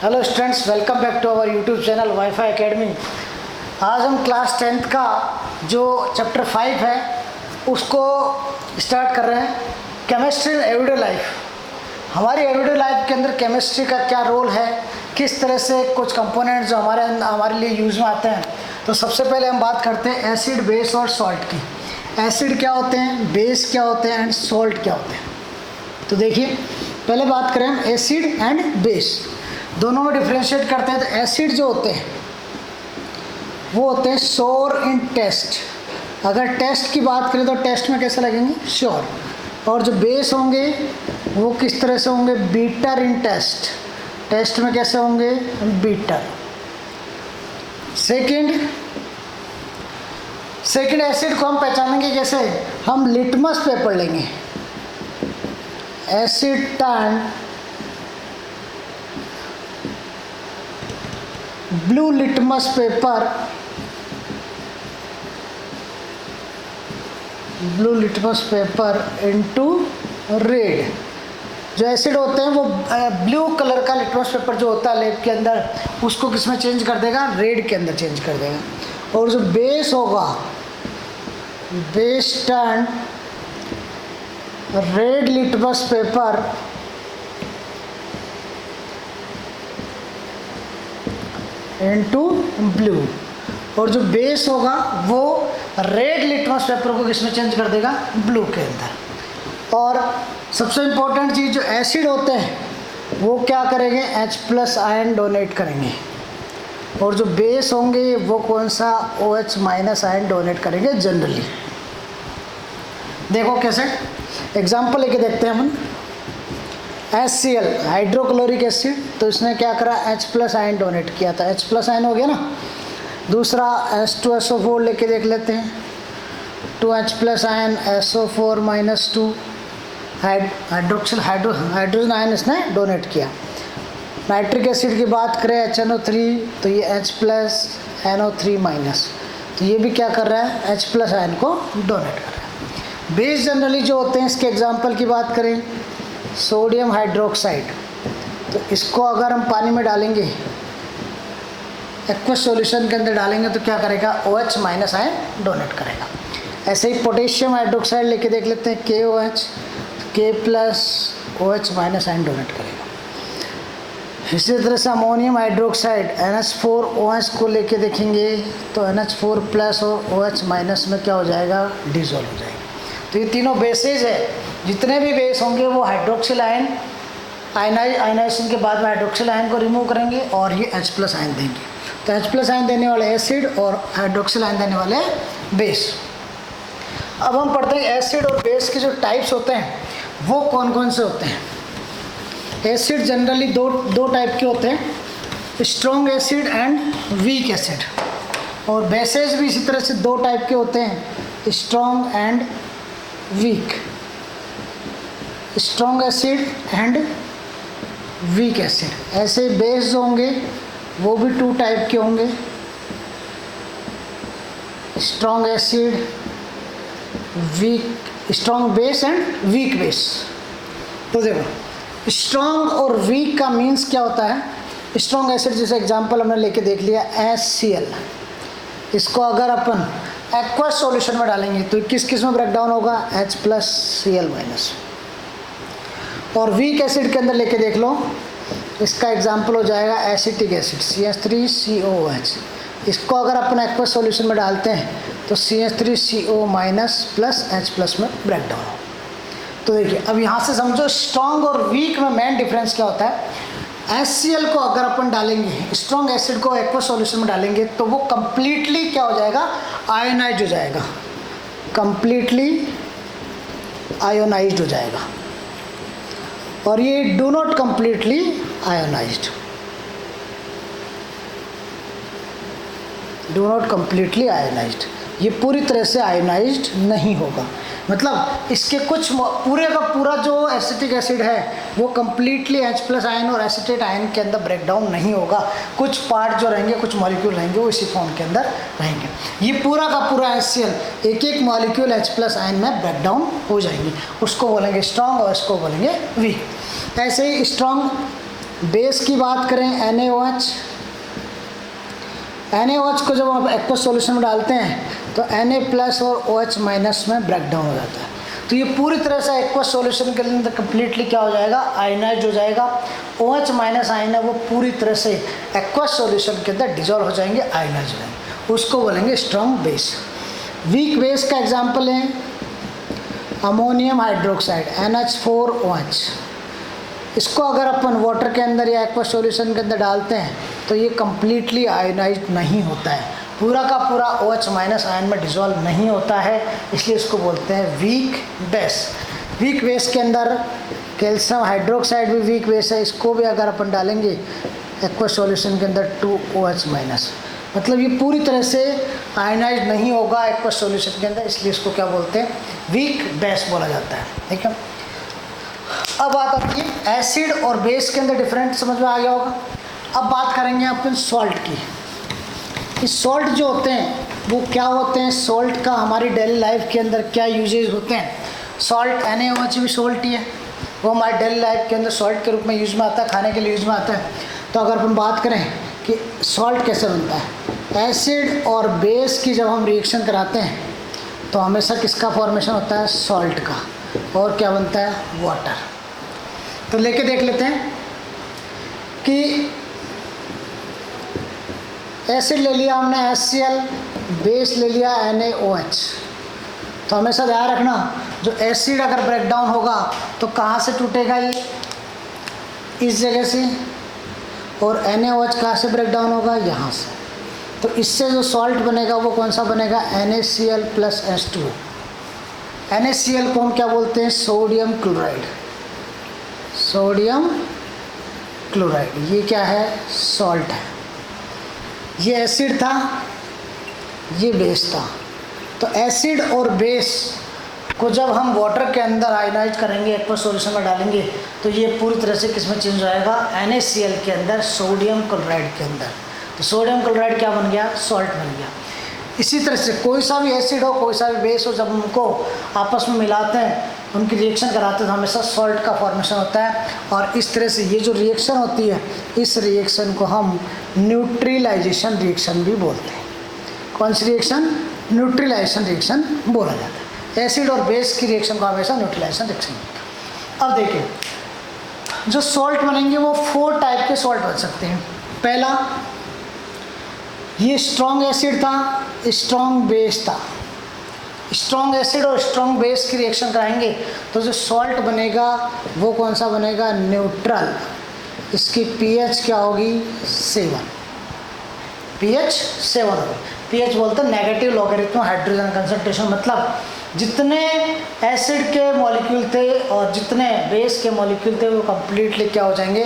Hello students, welcome back to our YouTube channel WiFi academy. आज हम class 10th का जो चैप्टर 5 है उसको स्टार्ट कर रहे हैं। Chemistry in everyday life. हमारी एवरीडे लाइफ के अंदर केमिस्ट्री का क्या रोल है, किस तरह से कुछ कंपोनेंट्स जो हमारे लिए यूज़ में आते हैं। तो सबसे पहले हम बात करते हैं एसिड, बेस और सॉल्ट की। एसिड क्या होते हैं, बेस क्या होते हैं एंड सॉल्ट क्या होते हैं। तो देखिए, पहले बात करें हम एसिड एंड बेस, दोनों में डिफ्रेंशिएट करते हैं। तो एसिड जो होते हैं वो होते हैं श्योर इन टेस्ट। अगर टेस्ट की बात करें तो टेस्ट में कैसे लगेंगे, श्योर। और जो बेस होंगे वो किस तरह से होंगे, बीटर इन टेस्ट। टेस्ट में कैसे होंगे, बीटर। सेकंड एसिड को हम पहचानेंगे कैसे, हम लिटमस पेपर लेंगे। Asset turn blue litmus paper, blue litmus paper into red. जो एसिड होते हैं वो ब्लू कलर का लिटमस पेपर जो होता है लैब के अंदर, उसको किस में चेंज कर देगा, रेड के अंदर चेंज कर देगा। और जो बेस होगा, base turn red litmus paper into blue. और जो बेस होगा वो रेड लिटमस पेपर को किस में चेंज कर देगा, ब्लू के अंदर। और सबसे इम्पोर्टेंट चीज़, जो एसिड होते हैं वो क्या करेंगे, H+ आयन डोनेट करेंगे। और जो बेस होंगे वो कौन सा, OH- आयन डोनेट करेंगे जनरली। देखो कैसे, एग्जाम्पल लेके देखते हैं हम। HCl हाइड्रोक्लोरिक एसिड, तो इसने क्या करा, H+ आयन डोनेट किया था, H+ आयन हो गया ना। दूसरा H2SO4 लेके देख लेते हैं, 2H+ ion, SO4-2 hydrogen ion इसने डोनेट किया। नाइट्रिक एसिड की बात करें HNO3, तो ये H+ NO3-, तो ये भी क्या कर रहा है, H+ आयन को डोनेट कर रहा है। बेस जनरली जो होते हैं, इसके एग्जाम्पल की बात करें, सोडियम हाइड्रोक्साइड, तो इसको अगर हम पानी में डालेंगे, एक्वस सॉल्यूशन के अंदर डालेंगे तो क्या करेगा, OH- आयन डोनेट करेगा। ऐसे ही पोटेशियम हाइड्रोक्साइड लेके देख लेते हैं, KOH, K+ OH- ion donate करेगा। इसी तरह से अमोनियम हाइड्रोक्साइड NH4OH को लेके देखेंगे तो NH4+ और OH- में क्या हो जाएगा, डिसॉल्व हो जाएगा। तो ये तीनों बेसेज है। जितने भी बेस होंगे वो हाइड्रोक्सिल आयन, आयनाइजेशन के बाद में हाइड्रोक्सिल आयन को रिमूव करेंगे और ये H+ आयन देंगे। तो H+ आयन देने वाले एसिड और हाइड्रोक्सिल आयन देने वाले बेस। अब हम पढ़ते हैं एसिड और बेस के जो टाइप्स होते हैं वो कौन कौन से होते हैं। एसिड जनरली दो टाइप के होते हैं, strong acid and weak acid. और बेसेज भी इसी तरह से दो टाइप के होते हैं, strong and weak. Strong acid and weak acid. ऐसे बेस जो होंगे वो भी 2 टाइप के होंगे, strong acid, weak, strong base and weak base. तो देखो, स्ट्रॉन्ग और वीक का मीन्स क्या होता है। स्ट्रॉन्ग एसिड जैसे एग्जांपल हमने लेके देख लिया HCl, इसको अगर अपन एक्वस सॉल्यूशन में डालेंगे तो किस किस में ब्रेक डाउन होगा, H+ Cl-। और वीक एसिड के अंदर लेके देख लो, इसका एग्जांपल हो जाएगा एसिटिक एसिड CH3COOH। इसको अगर अपन एक्वस सॉल्यूशन में डालते हैं तो CH3CO- प्लस H+ में ब्रेक डाउन हो। तो देखिए, अब यहाँ से समझो स्ट्रॉन्ग और वीक में मेन डिफरेंस क्या होता है। HCl को अगर अपन डालेंगे, स्ट्रॉन्ग एसिड को एक्वस सॉल्यूशन में डालेंगे तो वो कंप्लीटली क्या हो जाएगा, आयोनाइज हो जाएगा, कंप्लीटली आयोनाइज्ड हो जाएगा। और ये do not completely ionised, do not completely ionised, ये पूरी तरह से आयोनाइज्ड नहीं होगा। मतलब इसके कुछ पूरे का पूरा जो एसिटिक एसिड है वो कंप्लीटली H+ आयन और एसिटेट आयन के अंदर ब्रेक डाउन नहीं होगा। कुछ पार्ट जो रहेंगे, कुछ मॉलिक्यूल रहेंगे वो इसी फॉर्म के अंदर रहेंगे। ये पूरा का पूरा HCl एक एक मॉलिक्यूल H+ आयन में ब्रेक डाउन हो जाएंगे, उसको बोलेंगे स्ट्रॉन्ग और इसको बोलेंगे वीक। ऐसे ही स्ट्रॉन्ग बेस की बात करें NaOH, NaOH को जब आप एक्वस सॉल्यूशन में डालते हैं तो Na प्लस और OH माइनस में ब्रेक डाउन हो जाता है। तो ये पूरी तरह से एक्वस सॉल्यूशन के अंदर कम्प्लीटली क्या हो जाएगा, आयनाइज हो जाएगा। OH माइनस आयन है वो पूरी तरह से एक्वस सॉल्यूशन के अंदर डिजॉल्व हो जाएंगे, आयनाइज हो जाएंगे, उसको बोलेंगे स्ट्रॉन्ग बेस। वीक बेस का एग्जाम्पल है अमोनियम हाइड्रोक्साइड NH4OH। इसको अगर अपन वाटर के अंदर या एक्वा सॉल्यूशन के अंदर डालते हैं तो ये कम्प्लीटली आयनाइज नहीं होता है, पूरा का पूरा OH माइनस आयन में डिजॉल्व नहीं होता है, इसलिए इसको बोलते हैं वीक बेस। वीक बेस के अंदर कैल्शियम हाइड्रोक्साइड भी वीक बेस है, इसको भी अगर अपन डालेंगे एक्वा सॉल्यूशन के अंदर 2OH माइनस, मतलब ये पूरी तरह से आयनाइज नहीं होगा एक्वा सॉल्यूशन के अंदर, इसलिए इसको क्या बोलते हैं, वीक बेस बोला जाता है। ठीक है, अब बात आती है एसिड और बेस के अंदर डिफरेंट समझ में आ गया होगा। अब बात करेंगे अपन सॉल्ट की। इस सॉल्ट जो होते हैं वो क्या होते हैं, सॉल्ट का हमारी डेली लाइफ के अंदर क्या यूजेज होते हैं। सॉल्ट NaOH भी सॉल्ट ही है, वो हमारी डेली लाइफ के अंदर सॉल्ट के रूप में यूज में आता है, खाने के लिए यूज में आता है। तो अगर अपन बात करें कि सॉल्ट कैसे बनता है, एसिड और बेस की जब हम रिएक्शन कराते हैं तो हमेशा किसका फॉर्मेशन होता है, सॉल्ट का, और क्या बनता है, वाटर। तो लेके देख लेते हैं कि एसिड ले लिया हमने HCl, बेस ले लिया NaOH। तो हमेशा ध्यान रखना, जो एसिड अगर ब्रेक डाउन होगा तो कहाँ से टूटेगा, ये इस जगह से, और NaOH कहाँ से ब्रेक डाउन होगा, यहाँ से। तो इससे जो सॉल्ट बनेगा वो कौन सा बनेगा, NaCl प्लस H2O। NaCl को हम क्या बोलते हैं, सोडियम क्लोराइड। सोडियम क्लोराइड ये क्या है, सॉल्ट है। ये एसिड था, ये बेस था। तो एसिड और बेस को जब हम वाटर के अंदर आयनाइज करेंगे, एक्वा सॉल्यूशन में डालेंगे, तो ये पूरी तरह से किसमें चेंज हो जाएगा, NaCl के अंदर, सोडियम क्लोराइड के अंदर। तो सोडियम क्लोराइड क्या बन गया, सॉल्ट बन गया। इसी तरह से कोई सा भी एसिड हो, कोई सा भी बेस हो, जब उनको आपस में मिलाते हैं, उनकी रिएक्शन कराते हैं तो हमेशा सॉल्ट का फॉर्मेशन होता है। और इस तरह से ये जो रिएक्शन होती है, इस रिएक्शन को हम न्यूट्रलाइजेशन रिएक्शन भी बोलते हैं। कौन सी रिएक्शन, न्यूट्रलाइजेशन रिएक्शन बोला जाता है। एसिड और बेस की रिएक्शन को हमेशा न्यूट्रलाइजेशन रिएक्शन। अब देखिए, जो सॉल्ट बनेंगे वो 4 टाइप के सॉल्ट बन सकते हैं। पहला, ये स्ट्रॉन्ग एसिड था, स्ट्रॉन्ग बेस था। स्ट्रॉन्ग एसिड और स्ट्रॉन्ग बेस की रिएक्शन कराएंगे तो जो सॉल्ट बनेगा वो कौन सा बनेगा, न्यूट्रल। इसकी pH क्या होगी, 7। pH 7 होगी। pH बोलते हैं नेगेटिव लॉगरिथम हाइड्रोजन कंसंट्रेशन, मतलब जितने एसिड के मॉलिक्यूल थे और जितने बेस के मॉलिक्यूल थे वो कम्प्लीटली क्या हो जाएंगे,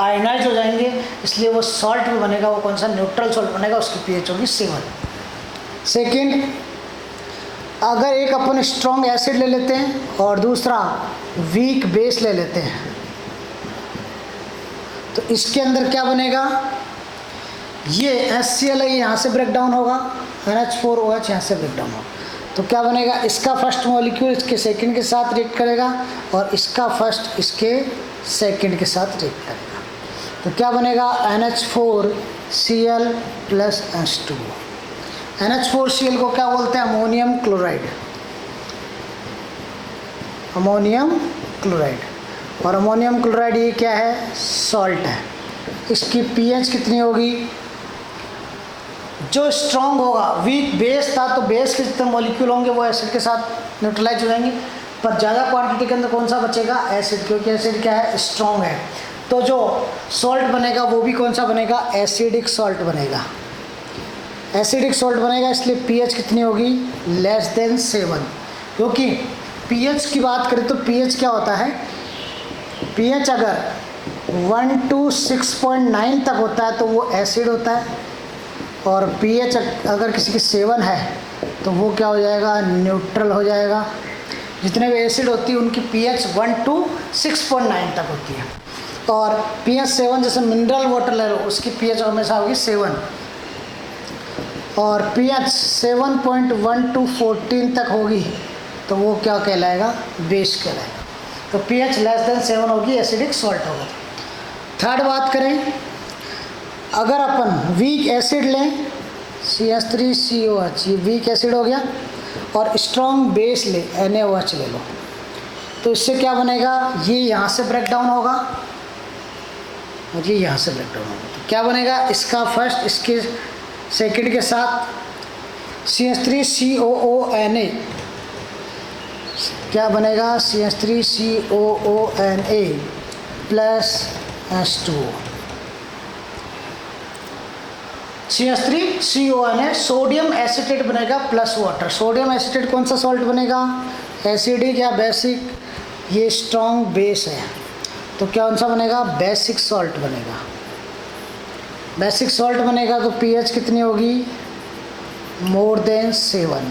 आयनाइज हो जाएंगे। इसलिए वो सॉल्ट भी बनेगा, वो कौन सा, न्यूट्रल सॉल्ट बनेगा, उसकी pH होगी 7। सेकेंड, अगर एक अपन स्ट्रॉन्ग एसिड ले लेते हैं और दूसरा वीक बेस ले लेते हैं तो इसके अंदर क्या बनेगा, ये HCl है, यहाँ से ब्रेक डाउन होगा, NH4OH यहाँ से ब्रेक डाउन होगा। तो क्या बनेगा, इसका फर्स्ट मॉलिक्यूल इसके सेकंड के साथ रिएक्ट करेगा और इसका फर्स्ट इसके सेकंड के साथ रिएक्ट करेगा। तो क्या बनेगा, NH4Cl प्लस H2O। NH4Cl को क्या बोलते हैं, अमोनियम क्लोराइड। अमोनियम क्लोराइड, और अमोनियम क्लोराइड ये क्या है, सॉल्ट है। इसकी pH कितनी होगी, जो स्ट्रॉन्ग होगा, वीक बेस था तो बेस के जितने मॉलिक्यूल होंगे वो एसिड के साथ न्यूट्रलाइज हो जाएंगे, पर ज़्यादा क्वांटिटी के अंदर कौन सा बचेगा, एसिड, क्योंकि एसिड क्या है, स्ट्रॉन्ग है। तो जो सॉल्ट बनेगा वो भी कौन सा बनेगा, एसिडिक सॉल्ट बनेगा। एसिडिक सॉल्ट बनेगा, इसलिए pH कितनी होगी, लेस देन 7। क्योंकि pH की बात करें तो pH क्या होता है, pH अगर 1 to 6.9 तक होता है तो वो एसिड होता है, और pH अगर किसी की 7 है तो वो क्या हो जाएगा, न्यूट्रल हो जाएगा। जितने भी एसिड होती है उनकी pH 1 to 6.9 तक होती है, और pH 7, जैसे मिनरल वाटर ले लो उसकी pH हमेशा होगी 7, और pH 7.1 to 14 तक होगी तो वो क्या कहलाएगा, बेस कहलाएगा। तो pH लेस देन 7 होगी, एसिडिक सॉल्ट होगा। थर्ड बात करें, अगर अपन वीक एसिड लें CH3COH, ये वीक एसिड हो गया, और स्ट्रॉन्ग बेस ले NaOH ले लो, तो इससे क्या बनेगा, ये यहाँ से ब्रेक डाउन होगा और ये यहाँ से ब्रेक डाउन होगा। तो क्या बनेगा, इसका फर्स्ट इसके सेकंड के साथ CH3COONA, क्या बनेगा, CH3COONA plus H2O। CH3CONA sodium acetate बनेगा प्लस वाटर। सोडियम एसिटेट कौन सा सॉल्ट बनेगा, एसिडिक या बेसिक, ये स्ट्रॉन्ग बेस है, तो कौन सा बनेगा, बेसिक सॉल्ट बनेगा। बेसिक सॉल्ट बनेगा तो pH कितनी होगी, मोर देन 7,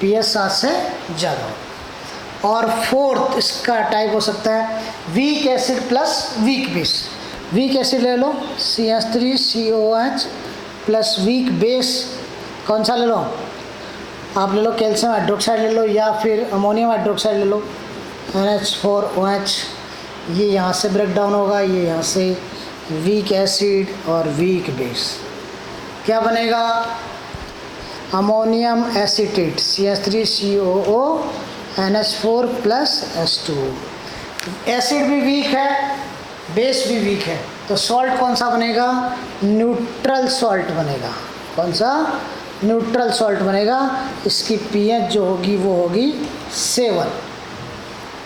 pH 7 से ज़्यादा हो। और फोर्थ इसका टाइप हो सकता है weak acid plus weak base. Weak acid ले लो CH3COH प्लस वीक बेस कौन सा ले लो, आप ले लो कैल्शियम हाइड्रोक्साइड ले लो या फिर अमोनियम हाइड्रोक्साइड ले लो NH4OH, ये यहाँ से ब्रेक डाउन होगा, ये यहाँ से वीक एसिड और वीक बेस, क्या बनेगा, ammonium acetate CH3COO NH4 plus H2O। Acid भी वीक है, बेस भी वीक है, तो सॉल्ट कौन सा बनेगा, न्यूट्रल सॉल्ट बनेगा। कौन सा, न्यूट्रल सॉल्ट बनेगा। इसकी pH जो होगी वो होगी 7,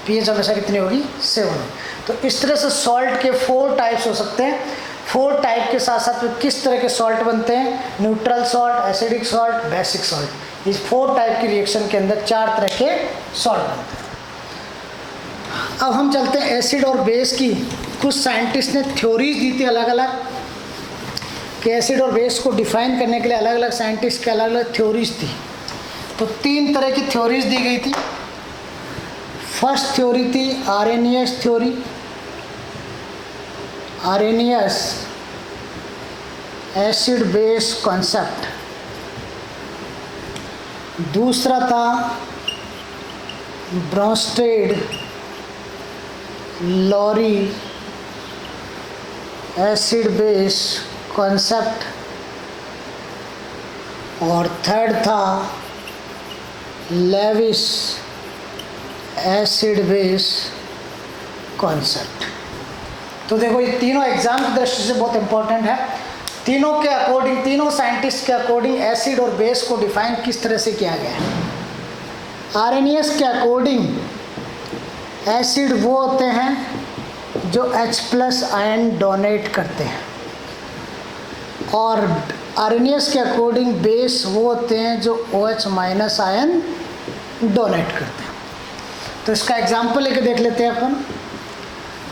pH हमेशा कितनी होगी, 7। तो इस तरह से सॉल्ट के 4 टाइप्स हो सकते हैं। 4 टाइप के साथ साथ किस तरह के सॉल्ट बनते हैं, neutral salt, acidic salt, basic salt. इस 4 टाइप की रिएक्शन के अंदर 4 तरह के सॉल्ट बनते हैं। अब हम चलते हैं एसिड और बेस की। कुछ साइंटिस्ट ने थ्योरीज दी थी अलग अलग, कि एसिड और बेस को डिफाइन करने के लिए अलग अलग साइंटिस्ट के अलग अलग थ्योरीज थी। तो 3 तरह की थ्योरीज दी गई थी। फर्स्ट थ्योरी थी Arrhenius theory, Arrhenius acid base concept. दूसरा था Bronsted Lowry acid base concept, और थर्ड था लेविस एसिड बेस कॉन्सेप्ट। तो देखो ये तीनों एग्जाम की दृष्टि से बहुत इंपॉर्टेंट है। तीनों के अकॉर्डिंग, तीनों साइंटिस्ट के अकॉर्डिंग एसिड और बेस को डिफाइन किस तरह से किया गया है। आरेनियस के अकॉर्डिंग एसिड वो होते हैं जो H+ आयन डोनेट करते हैं, और आरेनियस के अकॉर्डिंग बेस वो होते हैं जो OH- आयन डोनेट करते हैं। तो इसका एग्जाम्पल लेके देख लेते हैं अपन।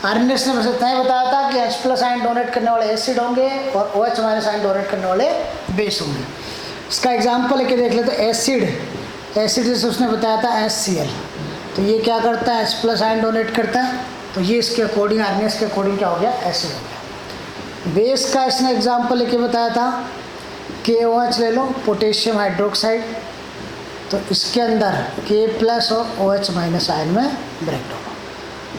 आरेनियस ने बस इतना ही बताया था कि H+ आयन डोनेट करने वाले एसिड होंगे और OH- आयन डोनेट करने वाले बेस होंगे। इसका एग्जाम्पल लेके देख लेते हैं। एसिड जैसे उसने बताया था HCl, तो ये क्या करता है, H+ आयन डोनेट करता है, तो ये इसके अकॉर्डिंग, आरेनियस के अकॉर्डिंग क्या हो गया, एसिड हो गया। बेस का इसने एग्जाम्पल लेके बताया था KOH ले लो, पोटेशियम हाइड्रोक्साइड, तो इसके अंदर K+ और OH- आयन में ब्रेक डाउन।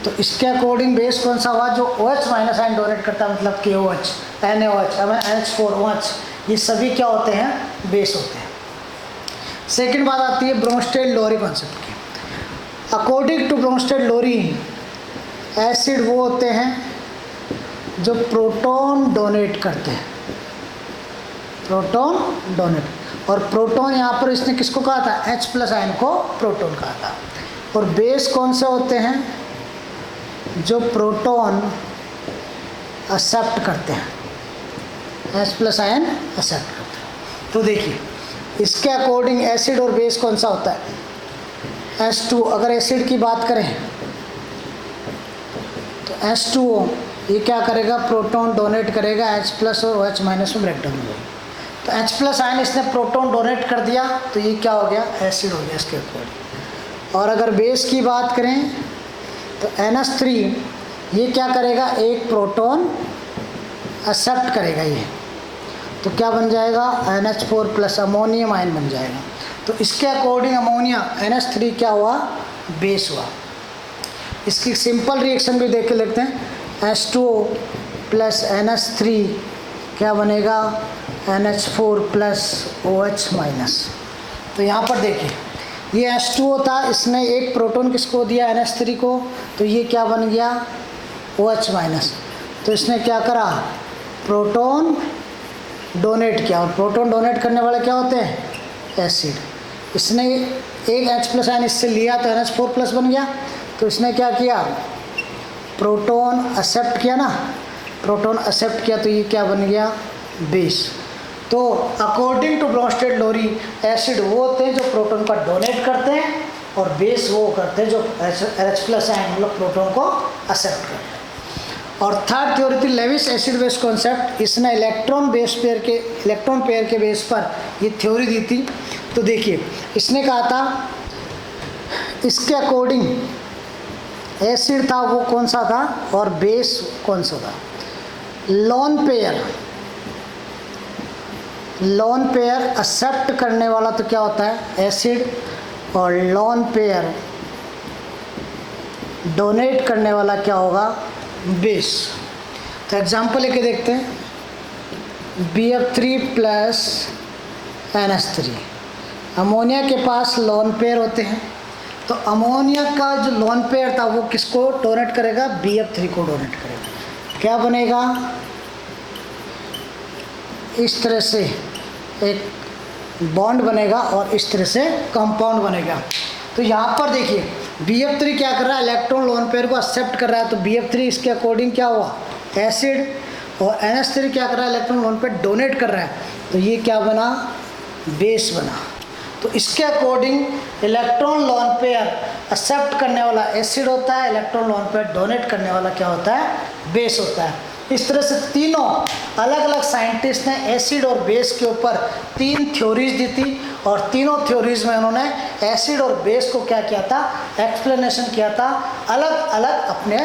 तो इसके अकॉर्डिंग बेस कौन सा हुआ, जो OH- आयन डोनेट करता है, मतलब KOH, NaOH, NH4OH, ये सभी क्या होते हैं, बेस होते हैं। सेकेंड बात आती है ब्रोंस्टेड लॉरी कॉन्सेप्ट की। According to Bronsted Lowry, acid वो होते हैं जो प्रोटॉन डोनेट करते हैं, प्रोटॉन डोनेट, और प्रोटॉन यहाँ पर इसने किसको कहा था, H+ आयन को प्रोटॉन कहा था। और बेस कौन से होते हैं, जो प्रोटॉन एक्सेप्ट करते हैं, H+ आयन एक्सेप्ट करते हैं। तो देखिए इसके अकॉर्डिंग एसिड और बेस कौन सा होता है, H2। अगर एसिड की बात करें तो H2O ये क्या करेगा, प्रोटॉन डोनेट करेगा, H+ और OH- में ब्रेक डाउन हो जाएगा। तो H+ आयन इसने प्रोटॉन डोनेट कर दिया, तो ये क्या हो गया, एसिड हो गया इसके अकॉर्डिंग। और अगर बेस की बात करें तो NH3 ये क्या करेगा, एक प्रोटॉन एक्सेप्ट करेगा ये, तो क्या बन जाएगा, NH4+ अमोनियम आयन बन जाएगा। तो इसके अकॉर्डिंग अमोनिया NH3 क्या हुआ, बेस हुआ। इसकी सिंपल रिएक्शन भी देख के लिखते हैं, H2O प्लस NH3 क्या बनेगा, NH4 प्लस OH माइनस। तो यहाँ पर देखिए ये H2O था, इसने एक प्रोटॉन किसको दिया, NH3 को, तो ये क्या बन गया, OH माइनस। तो इसने क्या करा, प्रोटॉन डोनेट किया, और प्रोटॉन डोनेट करने वाले क्या होते हैं, एसिड। इसने एक H प्लस आयन इससे लिया तो NH4 प्लस बन गया, तो इसने क्या किया, प्रोटॉन एक्सेप्ट किया ना, प्रोटॉन एक्सेप्ट किया तो ये क्या बन गया, बेस। तो अकॉर्डिंग टू ब्रोंस्टेड-लोरी एसिड वो होते हैं जो प्रोटॉन का डोनेट करते हैं, और बेस वो करते हैं जो H प्लस आयन मतलब प्रोटॉन को एक्सेप्ट करते हैं। और थर्ड थ्योरी थी लेविस एसिड बेस कॉन्सेप्ट, इसने इलेक्ट्रॉन पेयर के बेस पर ये थ्योरी दी थी। तो देखिए इसने कहा था इसके अकॉर्डिंग एसिड था वो कौन सा था और बेस कौन सा था। लोन पेयर एक्सेप्ट करने वाला तो क्या होता है, एसिड, और लोन पेयर डोनेट करने वाला क्या होगा, बेस। तो एग्जांपल लेके देखते हैं, BF3 प्लस NH3, अमोनिया के पास लोन पेयर होते हैं, तो अमोनिया का जो लोन पेयर था वो किसको डोनेट करेगा, BF3 को डोनेट करेगा। क्या बनेगा, इस तरह से एक बॉन्ड बनेगा और इस तरह से कंपाउंड बनेगा। तो यहाँ पर देखिए BF3 क्या कर रहा है, इलेक्ट्रॉन लोन पेयर को एक्सेप्ट कर रहा है, तो BF3 इसके अकॉर्डिंग क्या हुआ, एसिड, और NH3 क्या कर रहा है, इलेक्ट्रॉन लोन पेयर डोनेट कर रहा है, तो ये क्या बना, बेस बना। तो इसके according electron lone pair accept करने वाला एसिड होता है, इलेक्ट्रॉन लोन पेयर डोनेट करने वाला क्या होता है, बेस होता है। इस तरह से तीनों अलग अलग साइंटिस्ट ने एसिड और बेस के ऊपर 3 थ्योरीज दी थी, और तीनों थ्योरीज में उन्होंने एसिड और बेस को क्या किया था, एक्सप्लेनेशन किया था अलग अलग अपने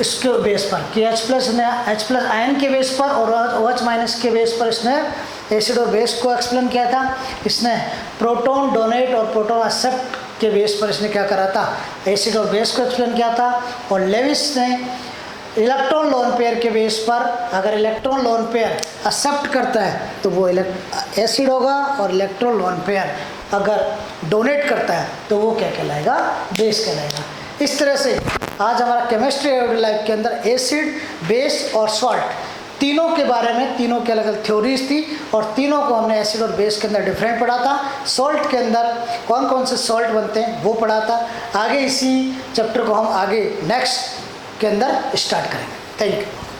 इसके बेस पर, कि H प्लस आयन के बेस पर और OH माइनस के बेस पर इसने एसिड और बेस को एक्सप्लेन किया था। इसने प्रोटॉन डोनेट और प्रोटॉन एक्सेप्ट के बेस पर इसने क्या करा था, एसिड और बेस को एक्सप्लेन किया था। और लेविस ने इलेक्ट्रॉन लोन पेयर के बेस पर, अगर इलेक्ट्रॉन लोन पेयर एक्सेप्ट करता है तो वो एसिड होगा, और इलेक्ट्रॉन लोन पेयर अगर डोनेट करता है तो वो क्या कहलाएगा, बेस कहलाएगा। इस तरह से आज हमारा केमिस्ट्री एवरीडे लाइफ के अंदर एसिड, बेस और सॉल्ट तीनों के बारे में, तीनों की अलग अलग थ्योरीज थी, और तीनों को हमने एसिड और बेस के अंदर डिफरेंट पढ़ा था। सॉल्ट के अंदर कौन कौन से सॉल्ट बनते हैं वो पढ़ा था। आगे इसी चैप्टर को हम आगे नेक्स्ट के अंदर स्टार्ट करेंगे। Thank you.